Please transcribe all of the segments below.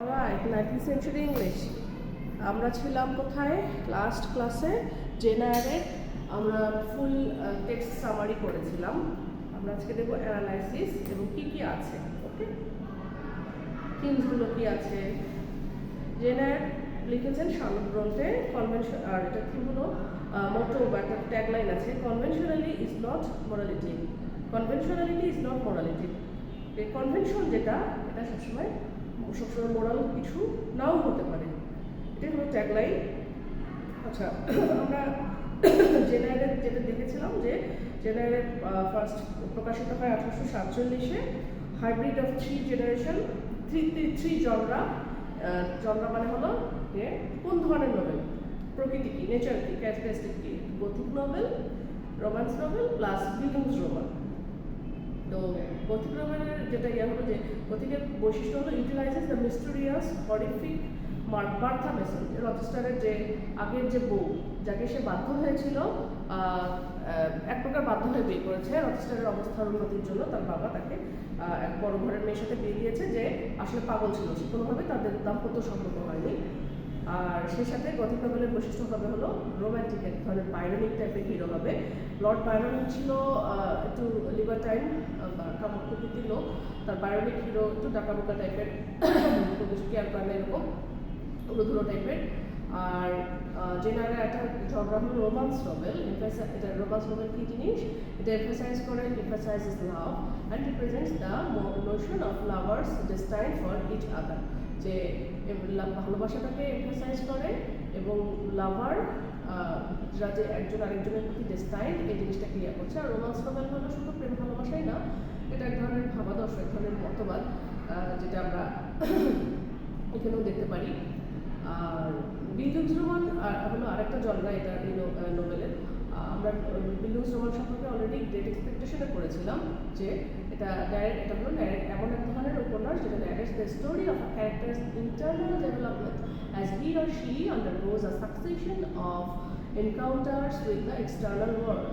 Right, 19th century English. আমরা ছিলাম কোথায়? লাস্ট ক্লাসে জেনারেল আমরা ফুল টেক্সট সামারি করেছিলাম। আমরা আজকে দেখব অ্যানালাইসিস এবং কি কি আছে। ওকে, থিমসগুলো কি আছে? জেনারেল লিখেছেন শার্লক ব্রন্টে। কনভেনশন আর এটা কি হলো মোটো বা একটা ট্যাগলাইন আছে, conventionally is not morality. Conventionality is not morality. এই কনভেনশন যেটা, এটা সবসময় মোরাল কিছু নাও হতে পারে। এটাই হলো ট্যাগলাইন। আচ্ছা, আমরা জেনারেল যেটা দেখেছিলাম যে জেনারেল ফার্স্ট প্রকাশিত হয় 1847-এ। Hybrid of three generation, three genre. Genre মানে হলো যে কোন ধরনের নোবেল, প্রকৃতি কি, নেচার কি, ক্যারেক্টারিস্টিক কি, gothic novel, romance novel plus bildungsroman. তো গথিক রোমানের যেটা হলো যে গথিকের বৈশিষ্ট্য হলো utilises the mysterious horrific Bertha Mason. রচেস্টারের যে আগের যে বউ, যাকে সে বাধ্য হয়েছিল, এক প্রকার বাধ্য হয়ে বিয়ে করেছে রচেস্টারের অবস্থার উন্নতির জন্য। তার বাবা তাকে এক বড় ঘরের মেয়ের সাথে বিয়ে দিয়েছে, যে আসলে পাগল ছিল, সে কোনোভাবে তাদের দাম্পত্য সম্পর্ক হয়নি। আর সেই সাথে গথিক নোবেলের বৈশিষ্ট্য হবে হলো রোম্যান্টিক, এক ধরনের বাইরনিক টাইপের হিরো হবে। লর্ড বাইরন ছিল একটু লিবার্টাইন বা কামক প্রকৃতির লোক। তার বাইরনিক হিরো একটু ডাকাবোকা টাইপের, কিছু কেয়ার করে না, এরকম উড়োধুলো টাইপের। আর জেনারেল একটা ঝগড়া হলো রোমান্স নোবেল। এটা রোমান্স নোবেল কি জিনিস? এটা এমফাসাইজ করে, emphasizes love and represents the notion of lovers destine for each other. যে ভালোবাসাটাকে এমফাসাইজ করে এবং লাভার যা যে একজন আরেকজনের প্রতি ডেস্টাইন, এই জিনিসটা ক্লিয়ার করছে। আর রোমান্স নোবেল হলো শুধু প্রেম ভালোবাসাই না, এটা এক ধরনের ভাবাদর্শ, এক ধরনের মতবাদ, যেটা আমরা এখানেও দেখতে পারি। আর বিলিংস রোমান হলো আরেকটা জনরা এটা এই নোবেলের। আমরা বিলিংস রোমান সম্পর্কে অলরেডি গ্রেট এক্সপেকটেশনে করেছিলাম যে এটা হলো এমন এক ধরনের উপন্যাস যেটা ন্যারেটস the story of a characters internal development as he or she আন্ডারগোজ a succession of encounters with the external world.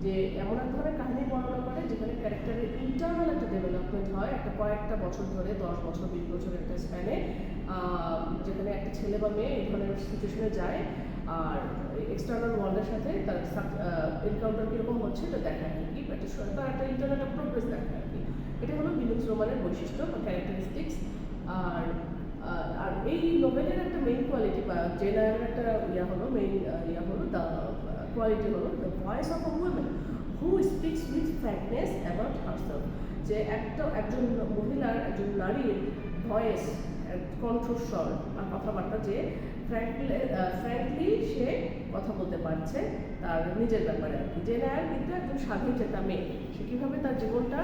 যে এমন এক ধরনের কাহিনী বর্ণনা করে যেখানে ক্যারেক্টারের ইন্টারনাল একটা ডেভেলপমেন্ট হয়, একটা কয়েকটা বছর ধরে, 10 বছর 20 বছর একটা স্প্যানে, যেখানে একটা ছেলে বা মেয়ে এই ধরনের সিচুয়েশনে যায় আর এক্সটার্নাল ওয়ার্ল্ডের সাথে তার এনকাউন্টার কীরকম হচ্ছে এটা দেখায় আর কি, তার একটা ইন্টারনাল প্রোগ্রেস দেখায় আর কি। এটা হলো বিলিংস রোমানের বৈশিষ্ট্য বা ক্যারেক্টারিস্টিক্স। আর এই নোবেলের একটা মেইন কোয়ালিটি বা জেনারেল একটা হলো মেইন হলো দ্য কোয়ালিটি হলো the voice of a women who speaks with frankness about herself. যে একজন মহিলার, একজন নারীর ভয়েস, কণ্ঠস্বর আর কথাবার্তা, যে ফ্র্যাঙ্কলি সে কথা বলতে পারছে তার নিজের ব্যাপারে আর কি। জেনারেল কিন্তু একজন স্বাধীন চেতা মেয়ে, সে কীভাবে তার জীবনটা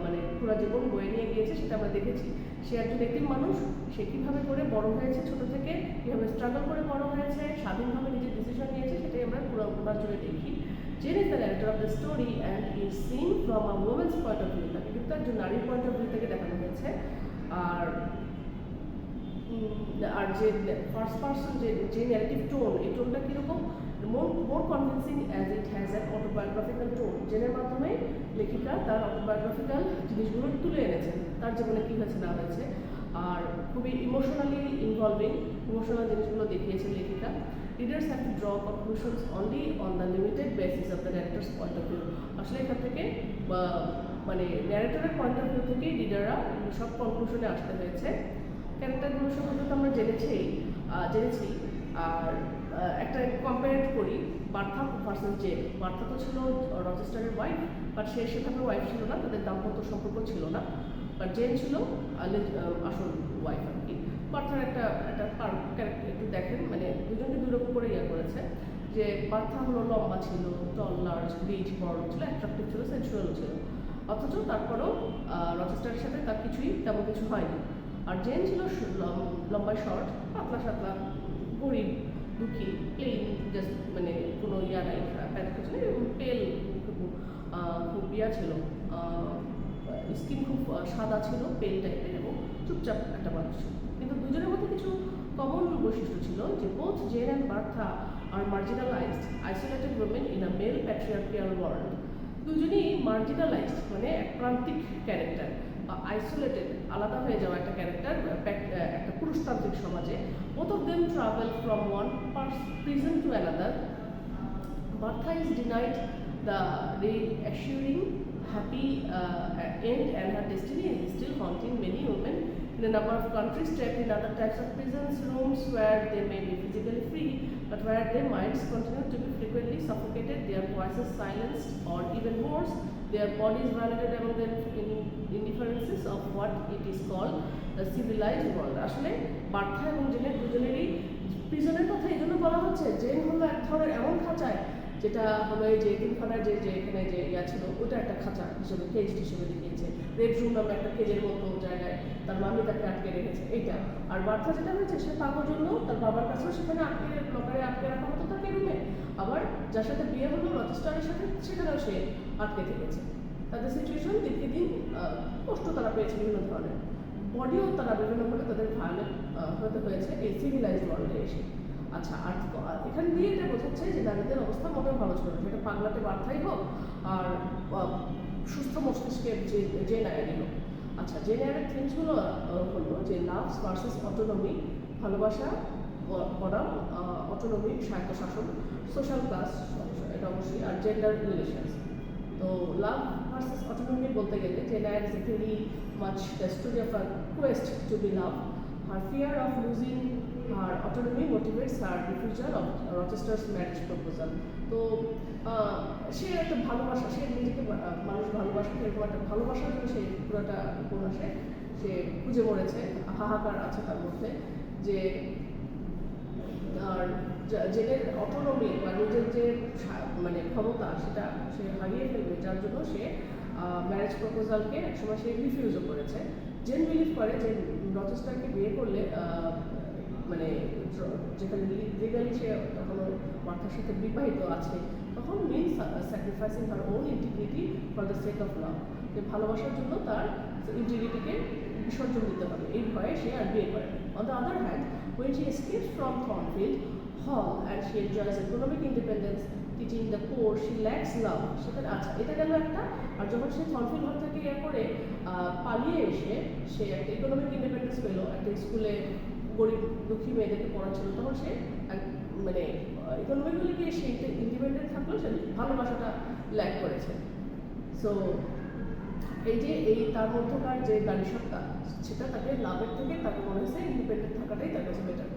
মানে পুরো জীবন বয়ে নিয়ে গিয়েছে সেটা আমরা দেখেছি। সে একজন এতিম মানুষ, সে কীভাবে করে বড় হয়েছে, ছোটো থেকে কীভাবে স্ট্রাগল করে বড় হয়েছে, স্বাধীনভাবে নিজের ডিসিশন নিয়েছে, সেটাই আমরা পুরো উপন্যাস জুড়ে দেখি। Jane is the narrator of the story and is seen from a woman's point of view. তাকে কিন্তু একজন নারীর পয়েন্ট অফ ভিউ থেকে দেখানো হয়েছে। আর যে ফার্স্ট পার্সন যে ন্যারেটিভ টোন, এই টোনটা কীরকম? More convincing as it has an autobiographical tone. জেনের মাধ্যমে লেখিকা তার অটোবায়োগ্রাফিক্যাল জিনিসগুলো তুলে এনেছেন, তার জীবনে কী হয়েছে না হয়েছে, আর খুবই ইমোশনালি ইনভলভিং ইমোশনাল জিনিসগুলো দেখিয়েছেন লেখিকা। Readers have to draw conclusions only on the limited basis of the narrator's point of view. আসলে এখান থেকে মানে ন্যারেটরের পয়েন্ট অফ ভিউ থেকেই রিডাররা সব কনক্লুশনে আসতে হয়েছে। ক্যারেক্টারগুলো সম্পর্কে তো আমরা জেনেছি। আর একটা কম্পেয়ার করি বার্থা ভার্সেস জেন। বার্থা তো ছিল রচেস্টারের ওয়াইফ, বাট সে সেখানে ওয়াইফ ছিল না, তাদের দাম্পত্য সম্পর্ক ছিল না। বাট জেন ছিল আসল ওয়াইফ আর কি। বার্থার একটা ক্যারেক্টার একটু দেখেন, মানে দুজনকে দুরকম করে করেছে। যে বার্থা হলো লম্বা ছিল, টল, লার্জ, রিচ, বড় ছিল, অ্যাট্রাক্টিভ ছিল, সেন্সুয়ালও ছিল, অথচ তারপরেও রচেস্টারের সাথে তার কিছুই তেমন কিছু হয়নি। আর জেন ছিল লম্বা, শর্ট, পাতলা সাতলা, গরিব, দুঃখী, প্লেন, জাস্ট মানে কোনো নাই, কিছু নেই, পেল, খুব ছিল, স্কিন খুব সাদা ছিল, পেল টাইপের এবং চুপচাপ একটা মানুষ ছিল। কিন্তু দুজনের মধ্যে কিছু কমন বৈশিষ্ট্য ছিল, যে both Jane and Bertha are marginalized isolated women in a male patriarchal world. দুজনেই মার্জিনালাইজড মানে এক প্রান্তিক ক্যারেক্টার, আইসোলেটেড আলাদা হয়ে যাওয়া একটা ক্যারেক্টার একটা পুরুষতান্ত্রিক সমাজে। both of them travel from one prison to another. Bartha is denied the reassuring happy end, and her destiny is still haunting many women in a number of countries, trapped in other types of prisons, rooms where they may be physically free, but where their minds continue to be frequently suffocated, their voices silenced, or even worse, their bodies violated among the indifferences of what it is called the civilized world. আসলে Bertha এবং জেনের দুজনেরই প্রিজনের কথা এই জন্য বলা হচ্ছে, gen হলো এক ধরনের এমন খাঁচায়, যেটা হলো এই যে এখানে যে এখানে যে ইয়া ছিল ওটা একটা খাঁচা হিসেবে, কেজ হিসেবে দেখিয়েছে। রেড রুম নামে একটা কেজের মতো জায়গায় তার মামি তাকে আটকে রেখেছে এইটা। আর বার্থা যেটা হয়েছে, সে পাগল জন্য তার বাবার কাছেও সেখানে লকারে আটকে রাখা হতো তাকে রুমে, আবার যার সাথে বিয়ে হলো রচেস্টারের সাথে, সেখানেও সে আটকে থেকেছে। তাদের সিচুয়েশন দিনকে দিন কষ্ট তারা পেয়েছে বিভিন্ন ধরনের, বডিও তারা বিভিন্নভাবে তাদের ভায়োলেট হতে হয়েছে এই সিভিলাইজড ওয়ার্ল্ডে এসে। আচ্ছা, আর এখান দিয়ে এটা বোঝাচ্ছে যে নারীদের অবস্থা মোটেও ভালো ছিল না, সেটা পাগলাটে বার্থাই হোক আর সুস্থ মস্তিষ্কের যে নারী হোক। আচ্ছা, যে নারীর থিমসগুলো হলো যে লাভ ভার্সেস অটোনমি, ভালোবাসা বনাম অটোনমি, স্বায়ত্তশাসন, সোশ্যাল ক্লাস, এটা অবশ্যই, আর জেন্ডার রিলেশনস। তো লাভ ভার্সেস অটোনমি বলতে গেলে যে নারী is very much the story of a quest to be love. Her fear of losing her autonomy motivates her refusal of Rochester's marriage proposal. তো সে একটা ভালোবাসা, সে নিজেকে মানুষ ভালোবাসা, এরকম একটা ভালোবাসার জন্য সে পুরোটা উপন্যাসে সে খুঁজে মরেছে, হাহাকার আছে তার মধ্যে। যে আর জেনের অটোনমি বা নিজের যে মানে ক্ষমতা, সেটা সে হারিয়ে ফেলবে, যার জন্য সে ম্যারেজ প্রপোজালকে একসময় সে রিফিউজও করেছে। জেন বিলিভ করে যে রচেস্টারকে বিয়ে করলে মানে যেখানে লিগালি সে তখনও মাথার সাথে বিবাহিত আছে, তখন means sacrificing her own integrity for the sake of love, যে ভালোবাসার জন্য তার ইন্টিগ্রিটিকে বিসর্জন দিতে হবে, এই ভয়ে সে আর বিয়ে করে। On the other hand, when she escapes from Thornfield Hall and she enjoys economic independence, teaching the poor, she lacks love. সেখানে আচ্ছা, এটা গেল একটা। আর যখন সে থর্নফিল্ড হল থেকে ইয়ে করে পালিয়ে এসে সে একটা ইকোনমিক ইন্ডিপেন্ডেন্স পেলো, একটা স্কুলে গরিব দুঃখী মেয়েদেরকে পড়াচ্ছিল, তখন সে মানে ইকোনমিক্যালি গিয়ে সে ইন্ডিপেন্ডেন্ট থাকলেও সে ভালোবাসাটা ল্যাক করেছে। সো এই যে তার মধ্যকার যে নারী সত্তা, সেটা তাকে লাভের থেকে তাকে মনে হয়েছে ইন্ডিপেন্ডেন্ট থাকাটাই তার কাছে better.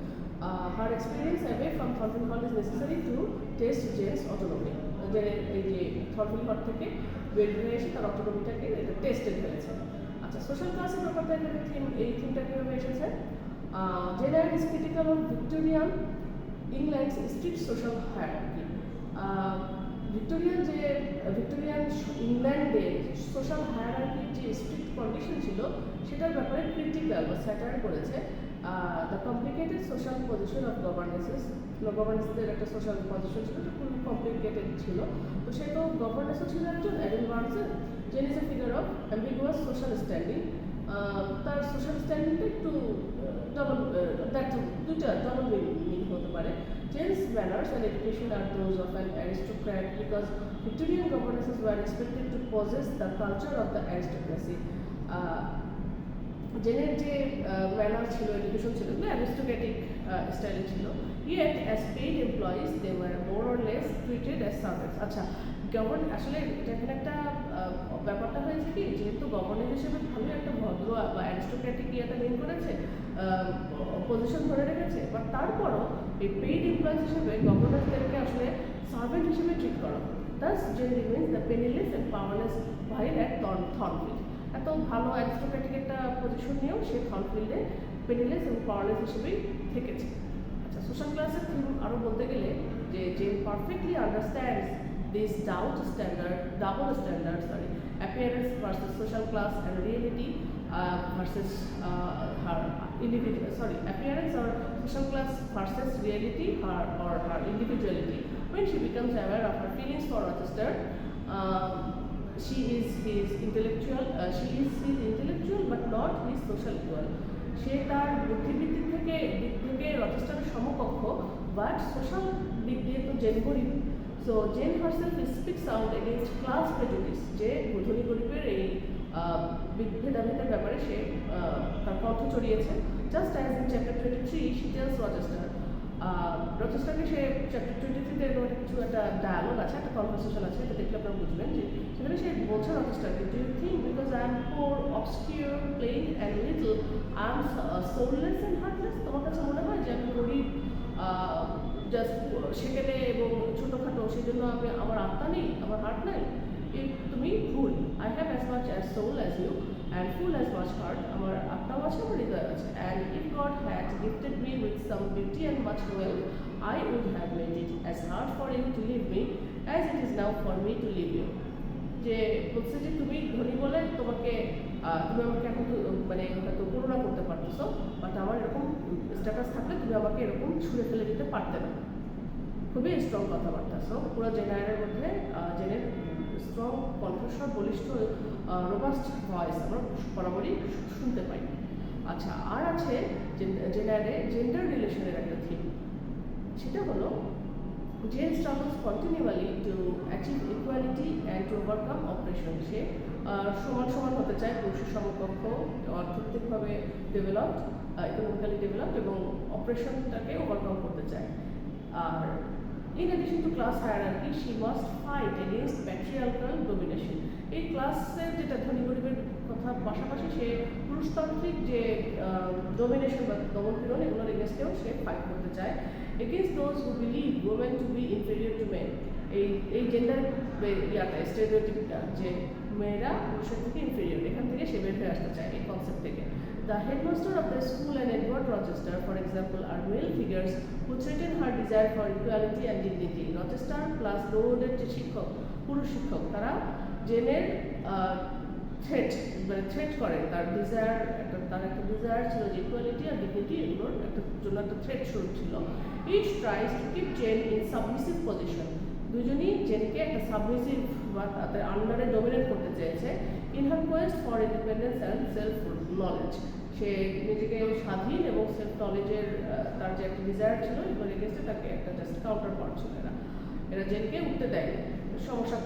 Her experience away from Thornfield Hall is necessary to test Jane's autonomy. যে এই যে থর্নফিল্ড হল থেকে বের হয়ে এসে তার অটোনমিটাকে এটা টেস্টেড হয়েছে। আচ্ছা, সোশ্যাল ক্লাসের ব্যাপারটা এখানে এই থিমটা কীভাবে এসেছে? Jane Eyre is critical of Victorian England's strict social hierarchy. Victorian ইংল্যান্ডে সোশ্যাল হায়ারার্কির যে স্ট্রিক্ট কন্ডিশন ছিল, সেটার ব্যাপারে ক্রিটিক্যাল বা স্যাটার করেছে। The complicated social position of গভর্নেন্সদের একটা সোশ্যাল পজিশন ছিল, এটা খুবই কমপ্লিকেটেড ছিল। তো সে তো গভর্নেন্সও ছিল একজন অ্যাডভান্সের। Jane is a figure of ambiguous social standing. তার সোশ্যাল স্ট্যান্ডিংটা একটু দুটা ডবল মিনিং হতে পারে। Jane's manners and education are those of an aristocrat because Victorian governesses were expected to possess the culture of the aristocracy. জেনের যে manner ছিল, education ছিল, এগুলো অ্যারিস্টোক্রেটিক স্টাইলে ছিল। Yet as paid employees they were more or less treated as servants. আচ্ছা, আসলে এখানে একটা ব্যাপারটা হয়েছে কি, যেহেতু গভর্নর হিসেবে ভালো একটা ভদ্র বা অ্যারিস্টোক্রেটিক ইয়েটা মেন করেছে, পজিশন ধরে রেখেছে, বাট তারপরও এই পেইড এমপ্লয়িজ হিসেবে গভর্নরদেরকে আসলে সার্ভেন্ট হিসেবে ট্রিট করা। Thus Jane remains the penniless and powerless while at Thornfield. এত ভালো অ্যারিস্টোক্রেটিক একটা পজিশন নিয়েও সে থর্নফিল্ডে পেনিলেস এবং পাওয়ারলেস হিসেবেই থেকেছে। আচ্ছা, সোশ্যাল ক্লাসের থিম আরও বলতে গেলে যে Jane perfectly understands this double standard, appearance versus social class and reality versus her individual, appearance or social class versus reality, her individuality. When she becomes aware of her feelings for Rochester, she is his intellectual but not his social equal. সে তার বুদ্ধিবৃত্তিক দিক থেকে রচেস্টারের সমকক্ষ, but social দিক দিয়ে তো Jane গরিব। So Jane herself speaks out against class prejudice, যে ধনী গরিবের এই ভেদাভেদের ব্যাপারে সে তার কণ্ঠ চড়িয়েছে। Just as in chapter 23 she tells রচেস্টারকে সে চ্যাপ্টার 23-তে কিছু একটা ডায়ালগ আছে, একটা কনভারসেশন আছে, এটা দেখলে আপনারা বুঝবেন যে সেখানে সে বলছে রচেস্টারকে, do you think because I am poor, obscure, plain and little I am soulless and heartless? তোমার কাছে মনে হয় যে আমি গরিব, জাস্ট সেকেলে এবং ছোটোখাটো, সেই জন্য আমি আমার আত্মা নেই, আমার হার্ট নাই? তুমি ভুল। I have as much as soul as you and full as much heart. আমার আত্মাও আছে, আমার হৃদয় আছে। And if God had gifted me with some beauty and much wealth, I would have made it as hard for you to leave me as it is now for me to leave you. যে বলছে যে তুমি ধনী বলে তোমাকে তুমি আমাকে এখন মানে হয়তো করুণা করতে পারতেছো, বাট আমার এরকম স্ট্যাটাস থাকলে তুমি আমাকে এরকম ছুঁড়ে ফেলে দিতে পারতে না। খুবই স্ট্রং কথাবার্তা। সো পুরো জেনারের মধ্যে জেনের স্ট্রং কণ্ঠস্বর, বলিষ্ঠ রোবাস্ট ভয়েস আমরা বরাবরই শুনতে পাই। আচ্ছা, আর আছে জেনারে জেন্ডার রিলেশনের একটা থিম, সেটা হলো Jane struggles continually to achieve equality and to overcome oppression. সে সমান সমান হতে চায়, পুরুষের সমকক্ষ, অর্থনৈতিকভাবে ডেভেলপড, ইকোনমিক্যালি ডেভেলপড, এবং অপারেশনটাকে ওভারকাম করতে চায়। আর in addition to class hierarchy, she must fight against patriarchal domination. এই ক্লাসের যেটা ধনী গরিবের কথা পাশাপাশি সে পুরুষতান্ত্রিক যে ডোমিনেশন বা দমনপীড়ন, এগুলোর এগেনস্টেও সে ফাইট করতে চায়। Against those who believe women to be inferior to men. এই জেন্ডার ইয়াটা, স্টেরিওটাইপটা যে মেয়েরা পুরুষের থেকে ইনফেরিয়র, এখান থেকে সে বের হয়ে আসতে চায় এই কনসেপ্ট থেকে। The headmaster of the school and Edward Rochester, for example, are male figures who threaten her desire for equality and dignity. Rochester plus দৌড়ের যে শিক্ষক, পুরুষ শিক্ষক, তারা জেনের থ্রেট করে, তার ডিজায়ার, তার একটা ডিজায়ার ছিল যে ইকুয়ালিটি আর ডিগনিটি, এগুলোর একটা জন্য একটা থ্রেট শুরু ছিল। Each tries to keep Jane in submissive position. দুজনই জেনকে একটা সাবমিসিভ বা তাদের আন্ডারে ডমিনেট করতে চেয়েছে। In her quest for independence and self knowledge, সে নিজেকে স্বাধীন এবং সেলফ নলেজের তার যে একটা ডিজায়ার ছিল, এগুলোর এগেন্স্টে তাকে একটা জাস্ট কাউন্টার পার্ট ছিল। এরা জেনকে উঠতে দেয়নি, সমস্যা,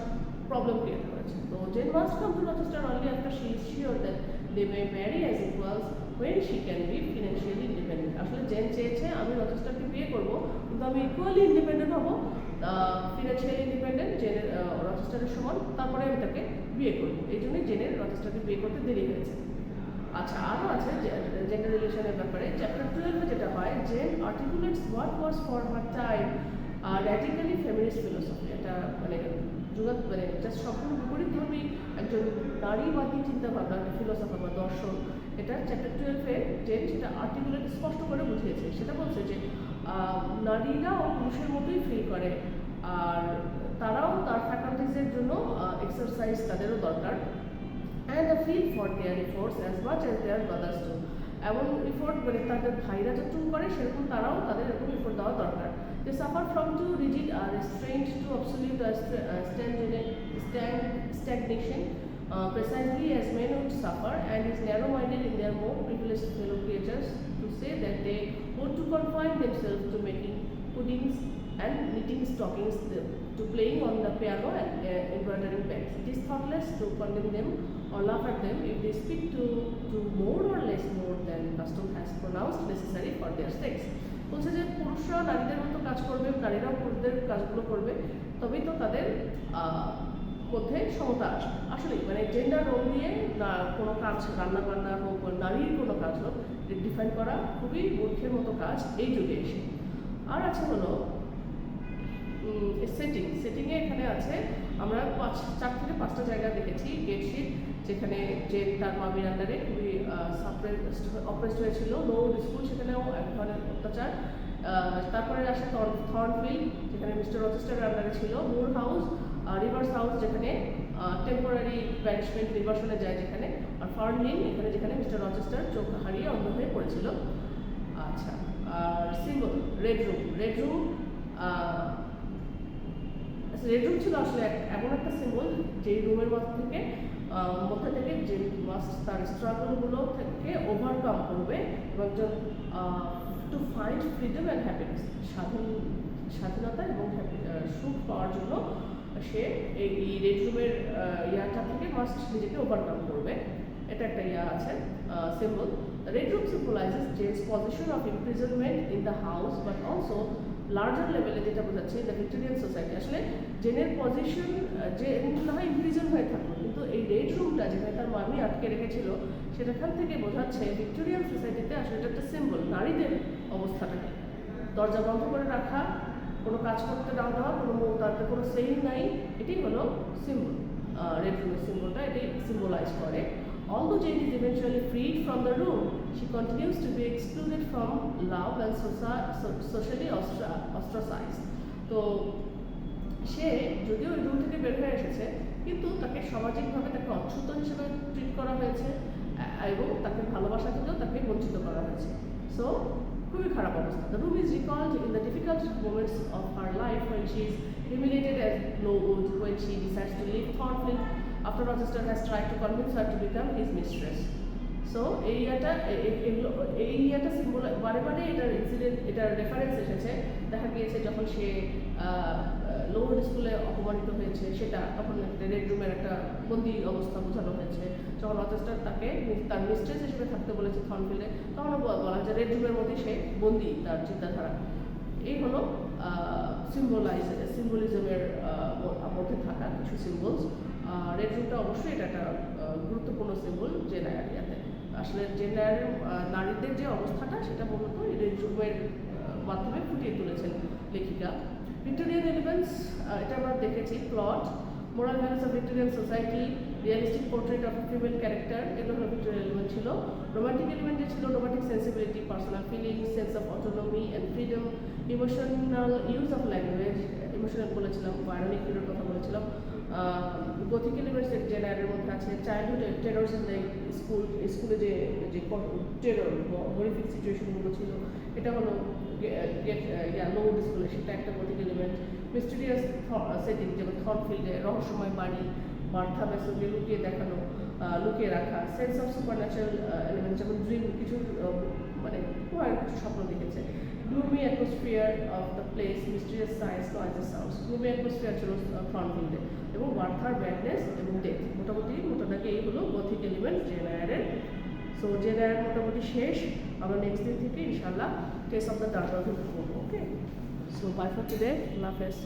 প্রবলেম ক্রিয়েট করেছে। তো Jane must come to Rochester only after she is sure that they may marry as equals when she can be financially independent. আসলে জেন চেয়েছে আমি রচেস্টারকে বিয়ে করবো, কিন্তু আমি ইকুয়ালি ইন্ডিপেন্ডেন্ট হবো, ফিনান্সিয়ালি ইন্ডিপেন্ডেন্ট জেনের রচেস্টারের সমান, তারপরে আমি তাকে বিয়ে করবো। এই জন্যই জেনের রচেস্টারকে বিয়ে করতে দেরি হয়েছে। আচ্ছা, আরও আছে জেন্ডার রিলেশনের ব্যাপারে। চ্যাপ্টার 12-এ যেটা হয়, Jane articulates what was for her time radically feminist philosophy. এটা মানে মানে জাস্ট সম্পূর্ণ বিপরীত ধর্মী একজন নারীবাদী চিন্তাভাবনা, একটা ফিলোসফার বা দর্শন। এটা চ্যাপ্টার 12-এ জেন সেটা আর্টিকুলেট স্পষ্ট করে বুঝিয়েছে। সেটা বলছে যে নারীরাও পুরুষের মতোই ফিল করে, আর তারাও তার ফ্যাকাল্টিজের জন্য এক্সারসাইজ তাদেরও দরকার। And they feel for their efforts as much as their brothers do. এমন এফোর্ট মানে তাদের ভাইরা যতটুকু করে সেরকম তারাও তাদের এরকম এফোর্ট দেওয়া দরকার। They suffer from too rigid or restraint, too absolute stagnation, precisely as men would suffer, and is narrow-minded in their more privileged fellow creatures to say that they ought to confine themselves to making puddings and knitting stockings, to playing on the piano and embroidering pens. It is thoughtless to condemn them or laugh at them if they speak to more or less more than custom has pronounced necessary for their sex. বলছে যে পুরুষরা নারীদের মতো কাজ করবে, নারীরাও পুরুষদের কাজগুলো করবে, তবেই তো তাদের মধ্যে সমতা আসবে। আসলে মানে জেন্ডার রোল দিয়ে কোনো কাজ, রান্না বান্না হোক বা নারীর কোনো কাজ হোক, ডিফাইন করা খুবই মূর্খের মতো কাজ এই যুগে এসে। আর আছে হলো সেটিংয়ে এখানে আছে আমরা 4 থেকে 5টা জায়গা দেখেছি। গেটশিট, যেখানে যে তার মামির আন্ডারে খুবই অপ্রেসড হয়েছিল। লোড স্কুল, সেখানেও এক ধরনের অত্যাচার। তারপরে আসে থর্নফিল্ড, যেখানে মিস্টার রচেস্টারের আন্ডারে ছিল। মুর হাউস, রিভার্স হাউস, যেখানে টেম্পোরারি ব্যানিশমেন্ট নির্বাসনে যায় যেখানে। আর ফার্নলিন, এখানে যেখানে মিস্টার রচেস্টার চোখ হারিয়ে অন্ধ হয়ে পড়েছিল। আচ্ছা, আর সিম্বল রেড রুম ছিল আসলে এমন একটা সিম্বল যে রুমের মধ্যে থেকে যে মাস্ট তার স্ট্রাগলগুলো থেকে ওভারকাম করবে এবং একজন to find freedom and happiness, স্বাধীনতা এবং সুখ পাওয়ার জন্য সে এই রেড রুমের ইয়াটা থেকে মাস্ট নিজেকে ওভারকাম করবে। এটা একটা ইয়া আছে symbol. Red room symbolises জেনস position of imprisonment in the house but also larger লেভেলে যেটা বোঝাচ্ছে দ্য ভিক্টোরিয়ান সোসাইটি। আসলে জেনের পজিশন যে না হয় ইমপ্রিজন হয়ে থাকলো, কিন্তু এই রেড রুমটা যেখানে তার মামি আটকে রেখেছিল সেটাখান থেকে বোঝাচ্ছে ভিক্টোরিয়ান সোসাইটিতে আসলে এটা একটা সিম্বল নারীদের অবস্থাটাকে। দরজা বন্ধ করে রাখা, কোনো কাজ করতে না দেওয়া, তাদের কোনো সেইং নাই, এটাই হলো সিম্বল। রেড রুমের সিম্বলটা এটাই সিম্বলাইজ করে। Although Jane is eventually freed from the room, she continues to be excluded from love and socially ostracized. তো সে যদিও ওই রুম থেকে বের হয়ে এসেছে, কিন্তু তাকে সামাজিকভাবে তাকে অচ্ছুত হিসেবে ট্রিট করা হয়েছে এবং তাকে ভালোবাসা থেকেও তাকে বঞ্চিত করা হয়েছে। সো খুবই খারাপ অবস্থা। The room is recalled in the difficult moments of her life when she is humiliated as Lowood, when she decides to leave Thornfield after Rochester has tried to convince her to become his mistress. So এই ইয়াটা symbol বারে বারে এটার reference এসেছে। দেখা গিয়েছে যখন সে lower স্কুলে অপমানিত হয়েছে, সেটা তখন রেড রুমের একটা বন্দি অবস্থা বোঝানো হয়েছে। যখন রচেস্টার তাকে তার মিস্ট্রেস হিসেবে থাকতে বলেছে থর্নফিল্ডে, তখনও বলা হয়েছে রেড রুমের মধ্যে সে বন্দি, তার চিন্তাধারা। এই হলো সিম্বলিজমের মধ্যে থাকা কিছু সিম্বলস। রেড রুমটা অবশ্যই এটা একটা গুরুত্বপূর্ণ সিম্বল জেনার এরিয়াতে। আসলে জেনার নারীদের যে অবস্থাটা সেটা মূলত রেড রুমের মাধ্যমে ফুটিয়ে তুলেছেন লেখিকা। ভিক্টোরিয়ান এলিমেন্টস, এটা আমরা দেখেছি, plot, moral values of Victorian society, realistic portrait of female character, এগুলো হলো ভিক্টোরিয়ান এলিমেন্ট ছিল। রোমান্টিক এলিমেন্টে ছিল romantic sensibility, personal feelings, sense of autonomy and freedom, emotional use of language, emotional বলেছিলাম, বায়োনিক হিরোর কথা বলেছিলাম। গথিক এলিমেন্টস জেনারের মধ্যে আছে চাইল্ডহুড টেররস ইন দ্য স্কুলে যে টেরর হরিফিক সিচুয়েশনগুলো ছিল, এটা হলো লোড স্কুলে, সেটা একটা গথিক এলিমেন্ট। মিস্টেরিয়াস সেটিং, যেমন থর্নফিল্ডে রহস্যময় বাড়ি, মার্থা মেসনকে লুকিয়ে রাখা। সেন্স অফ সুপারন্যাচারাল এলিমেন্ট, যেমন ড্রিম, কিছু মানে কিছু স্বপ্ন দেখেছে। Gloomy atmosphere of the place, mysterious science, noises sounds. Gloomy atmosphere ছিল থর্নফিল্ডে, এবং মার্থার ব্যাডনেস এবং ডেথ। মোটামুটি এই হলো গথিক এলিমেন্ট জেনারের। সো জেনারের মোটামুটি শেষ। আমরা নেক্সট দিন থেকে ইনশাল্লাহ টেস্ট অফ দ্য ডার্ক করবো। ওকে, সো বাই ফর টুডে, আল্লাহ হাফেজ।